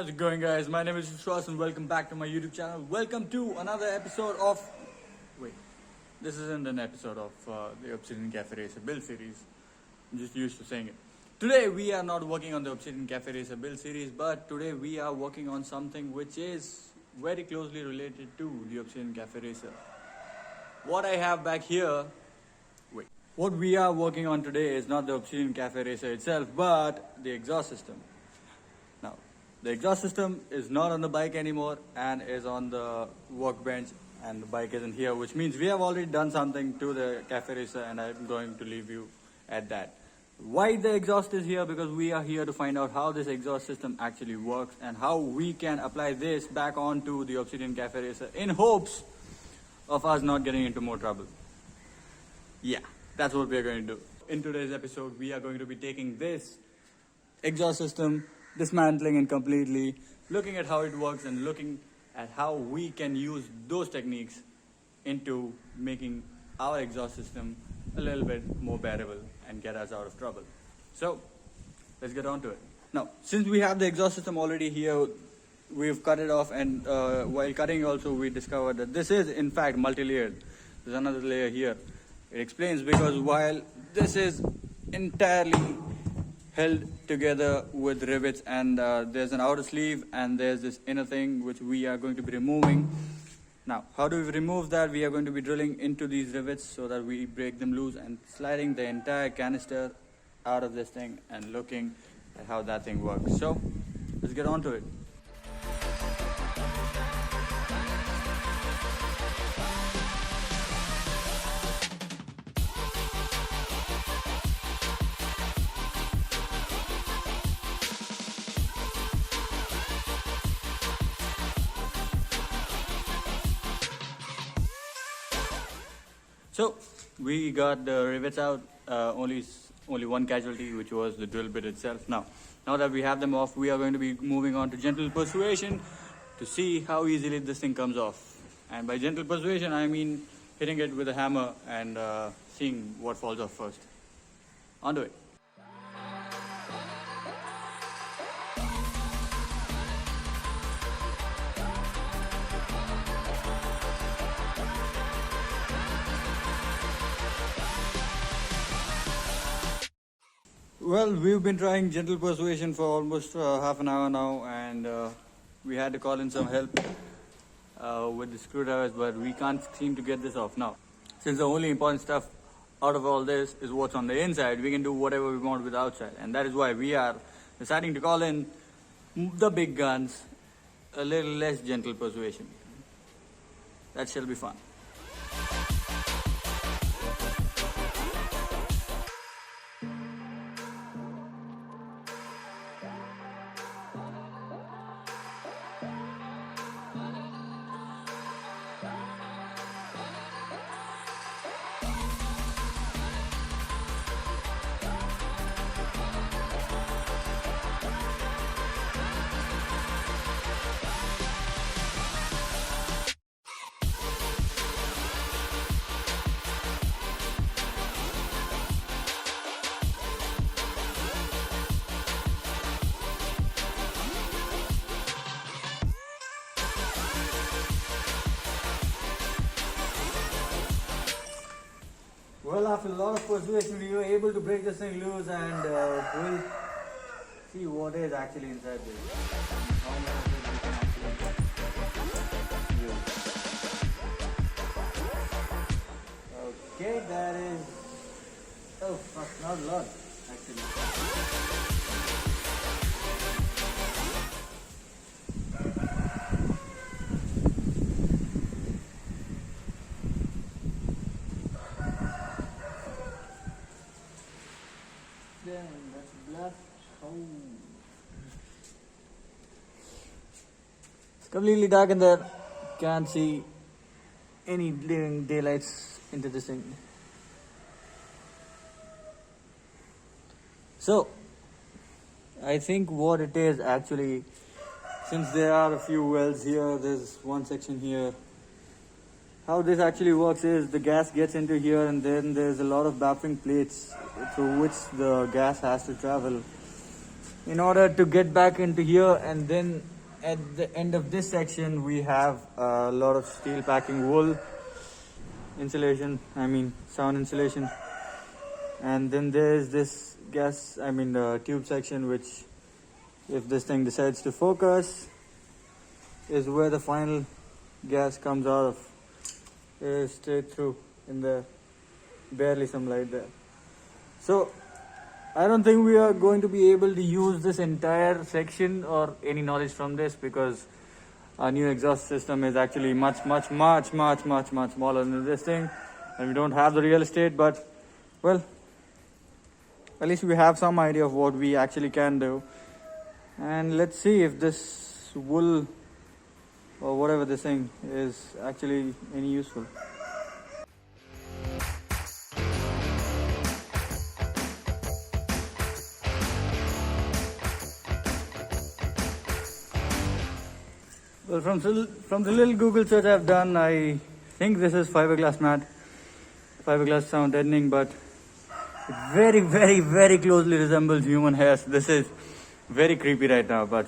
How's it going, guys? My name is Vishwas and welcome back to my YouTube channel. Welcome to another episode of... Wait, this isn't an episode of the Obsidian Cafe Racer build series. I'm just used to saying it. Today we are not working on the Obsidian Cafe Racer build series, but today we are working on something which is very closely related to the Obsidian Cafe Racer. What I have back here... Wait. What we are working on today is not the Obsidian Cafe Racer itself, but the exhaust system. Now, the exhaust system is not on the bike anymore and is on the workbench, and the bike isn't here, which means we have already done something to the Cafe Racer, and I'm going to leave you at that. Why the exhaust is here? Because we are here to find out how this exhaust system actually works and how we can apply this back onto the Obsidian Cafe Racer in hopes of us not getting into more trouble. Yeah, that's what we are going to do. In today's episode, we are going to be taking this exhaust system, dismantling it completely, looking at how it works and looking at how we can use those techniques into making our exhaust system a little bit more bearable and get us out of trouble. So, let's get on to it. Now, since we have the exhaust system already here, we've cut it off, and while cutting also we discovered that this is in fact multi-layered. There's another layer here. It explains because while this is entirely held together with rivets, and there's an outer sleeve and there's this inner thing which we are going to be removing. Now, how do we remove that? We are going to be drilling into these rivets so that we break them loose and sliding the entire canister out of this thing and looking at how that thing works. So, let's get on to it. So we got the rivets out, only one casualty, which was the drill bit itself. Now that we have them off, we are going to be moving on to gentle persuasion to see how easily this thing comes off. And by gentle persuasion, I mean hitting it with a hammer and seeing what falls off first. On to it. Well, we've been trying gentle persuasion for almost half an hour now, and we had to call in some help with the screwdrivers, but we can't seem to get this off now. Since the only important stuff out of all this is what's on the inside, we can do whatever we want with the outside, and that is why we are deciding to call in the big guns, a little less gentle persuasion. That shall be fun. Well, after a lot of persuasion, we were able to break this thing loose, and we'll see what is actually inside this. How much of it we can actually use. Okay, that is... Oh, not a lot, actually. That's black. Oh. It's completely dark in there. Can't see any living daylights into this thing. So, I think what it is actually, since there are a few wells here, there's one section here. How this actually works is the gas gets into here, and then there's a lot of baffling plates through which the gas has to travel. in order to get back into here. And then at the end of this section we have a lot of steel packing, wool insulation, sound insulation. And then there's this the tube section, which, if this thing decides to focus, is where the final gas comes out of. Straight through in there, barely some light there. So I don't think we are going to be able to use this entire section or any knowledge from this, because our new exhaust system is actually much smaller than this thing, and we don't have the real estate. But well, at least we have some idea of what we actually can do. And let's see if this wool or whatever this thing is actually any useful. Well, from the little Google search I've done, I think this is fiberglass mat, fiberglass sound deadening, but it very closely resembles human hair. So this is very creepy right now, but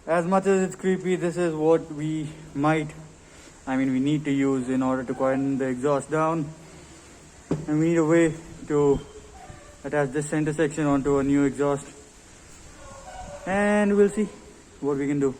as much as it's creepy, this is what we need to use in order to quieten the exhaust down. And we need a way to attach this center section onto a new exhaust, and we'll see what we can do.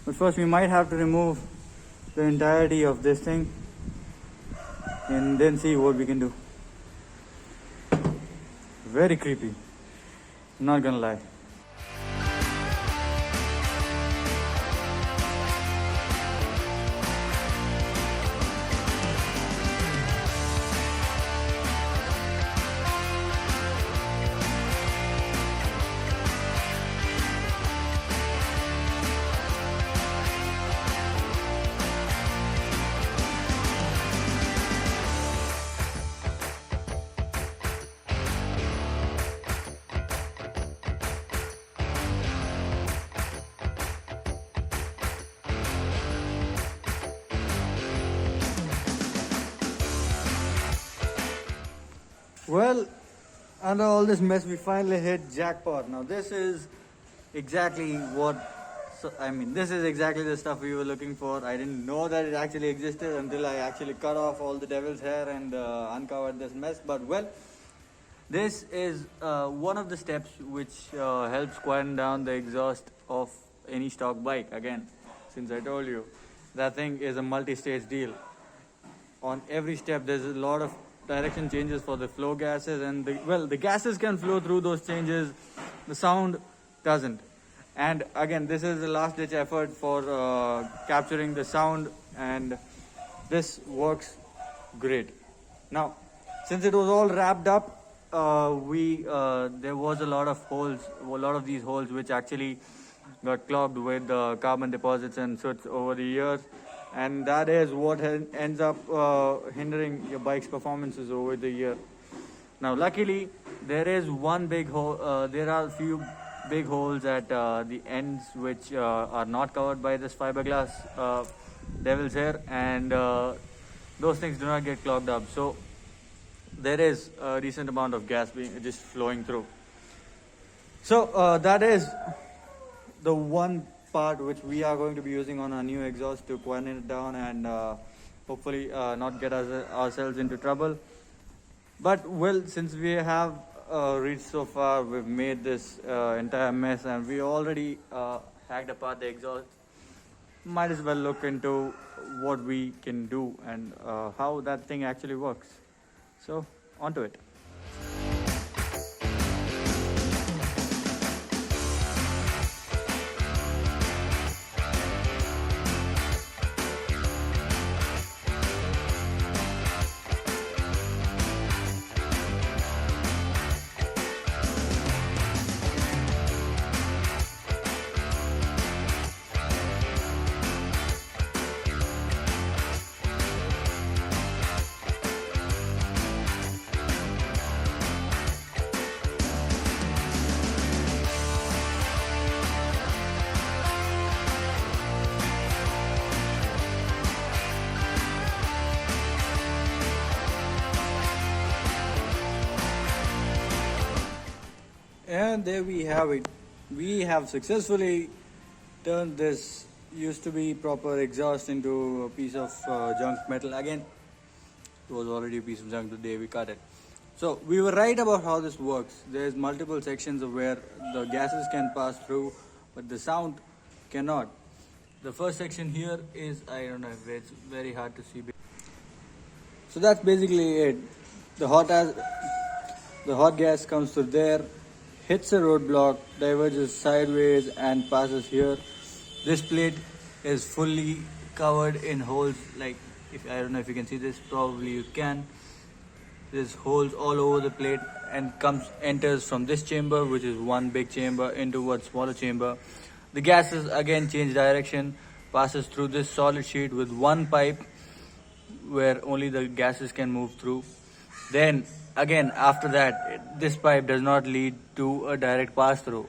But first we might have to remove the entirety of this thing and then see what we can do. Very creepy, I'm not gonna lie. Well, under all this mess, we finally hit jackpot. Now this is exactly this is exactly the stuff we were looking for. I didn't know that it actually existed until I actually cut off all the devil's hair and uncovered this mess. But well, this is one of the steps which helps quieten down the exhaust of any stock bike. Again, since I told you, that thing is a multi-stage deal. On every step, there's a lot of direction changes for the flow gases, and the gases can flow through those changes, the sound doesn't. And again, this is the last ditch effort for capturing the sound, and this works great. Now, since it was all wrapped up, there was a lot of these holes which actually got clogged with carbon deposits and soot over the years. And that is what ends up hindering your bike's performances over the year. Now, luckily, there is one big hole. There are a few big holes at the ends which are not covered by this fiberglass devil's hair, and those things do not get clogged up. So there is a decent amount of gas just flowing through. So that is the one part which we are going to be using on our new exhaust to quieten it down and hopefully not get ourselves into trouble. But well, since we have reached so far, we've made this entire mess, and we already hacked apart the exhaust. Might as well look into what we can do and how that thing actually works. So onto it. And there we have it. We have successfully turned this used to be proper exhaust into a piece of junk metal. Again, it was already a piece of junk the day we cut it. So we were right about how this works. There's multiple sections of where the gases can pass through, but the sound cannot. The first section here is, I don't know if it's very hard to see. So that's basically it. The hot gas comes through there, hits a roadblock, diverges sideways and passes here. This plate is fully covered in holes. Like, if I don't know if you can see this, probably you can. There's holes all over the plate and enters from this chamber, which is one big chamber, into one smaller chamber. The gases again change direction, passes through this solid sheet with one pipe where only the gases can move through. Then again, after that, this pipe does not lead to a direct pass through.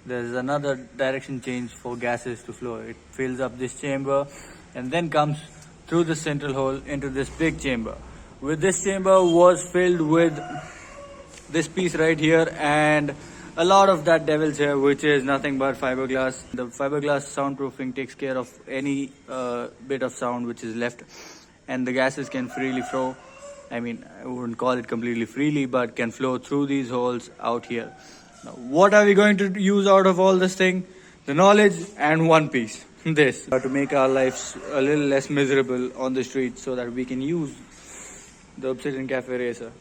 There is another direction change for gases to flow. It fills up this chamber and then comes through the central hole into this big chamber. This chamber was filled with this piece right here and a lot of that devil's hair, which is nothing but fiberglass. The fiberglass soundproofing takes care of any bit of sound which is left, and the gases can freely flow. I mean, I wouldn't call it completely freely, but can flow through these holes out here. Now, what are we going to use out of all this thing? The knowledge and one piece. This. To make our lives a little less miserable on the streets so that we can use the Obsidian Cafe Racer.